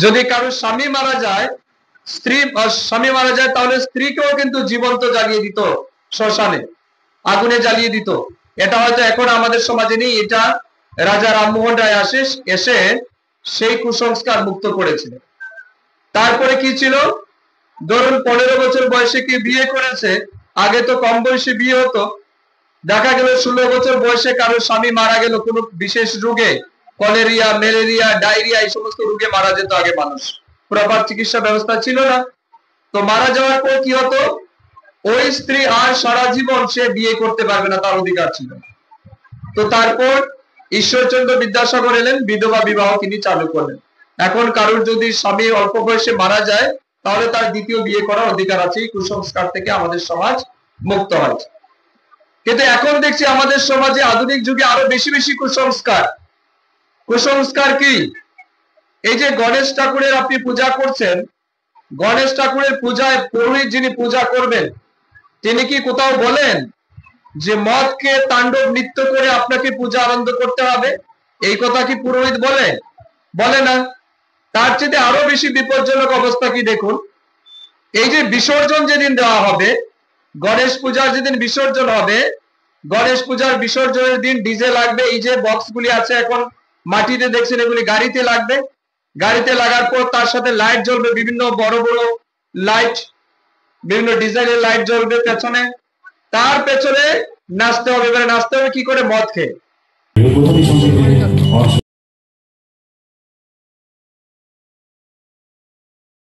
যদি কারো স্বামী মারা যায়, স্বামী মারা যায়, তাহলে স্ত্রীকেও কিন্তু জীবন্ত জ্বালিয়ে দিত, শ্মশানে আগুনে জ্বালিয়ে দিত। এটা হয়তো এখন আমাদের সমাজে নেই, এটা রাজা রামমোহন রায় এসে সেই কুসংস্কার মুক্ত করেছিলেন। তারপরে কি ছিল, ধরুন 15 বছর বয়সে কি বিয়ে করেছে, আগে তো কম বয়সে বিয়ে হতো, দেখা গেল 16 বছর বয়সে কারো স্বামী মারা গেল কোনো বিশেষ রোগে, কলেরিয়া, ম্যালেরিয়া, ডায়রিয়া, এই সমস্ত রোগে মারা যেত আগে মানুষ, প্রপার চিকিৎসা ব্যবস্থা ছিল না। তো মারা যাওয়ার পর কি হতো, ওই স্ত্রী আর সারা জীবন সে বিয়ে করতে পারবে না, তার অধিকার ছিল। তো তারপর ঈশ্বরচন্দ্র বিদ্যাসাগর এলেন, বিধবা বিবাহ তিনি চালু করলেন। এখন কারোর যদি স্বামী অল্প বয়সে মারা যায়, তাহলে তার দ্বিতীয় বিয়ে করার অধিকার আছে। এই কুসংস্কার থেকে আমাদের সমাজ মুক্ত হয়েছে। কিন্তু এখন দেখছি আমাদের সমাজে আধুনিক যুগে আরো বেশি বেশি কুসংস্কার। কুসংস্কার কি, এই যে গণেশ ঠাকুরের আপনি পূজা করছেন, গণেশ ঠাকুরের পূজায় পুরোহিত যিনি পূজা করবেন, তিনি কি কোথাও বলেন যে মদকে তাণ্ডব নৃত্য করে আপনাকে পূজা আনন্দ করতে হবে? এই কথা কি পুরোহিত বলে? বলে না। তার চেয়ে আরো বেশি বিপজ্জনক অবস্থা কি দেখুন, এই যে বিসর্জন যেদিন দেওয়া হবে, গণেশ পূজার যেদিন বিসর্জন হবে, গণেশ পূজার বিসর্জনের দিন ডিজে লাগবে। এই যে বক্স গুলি আছে এখন মাটিতে দেখছেন, এগুলি গাড়িতে লাগবে। গাড়িতে লাগার পর তার সাথে লাইট জ্বলবে, বিভিন্ন বড় বড় লাইট, বিভিন্ন ডিজাইনের লাইট জ্বলবে পেছনে। তার পেছনে নাচতে হবে। এবারে নাচতে হবে কি করে? মদ খেয়ে।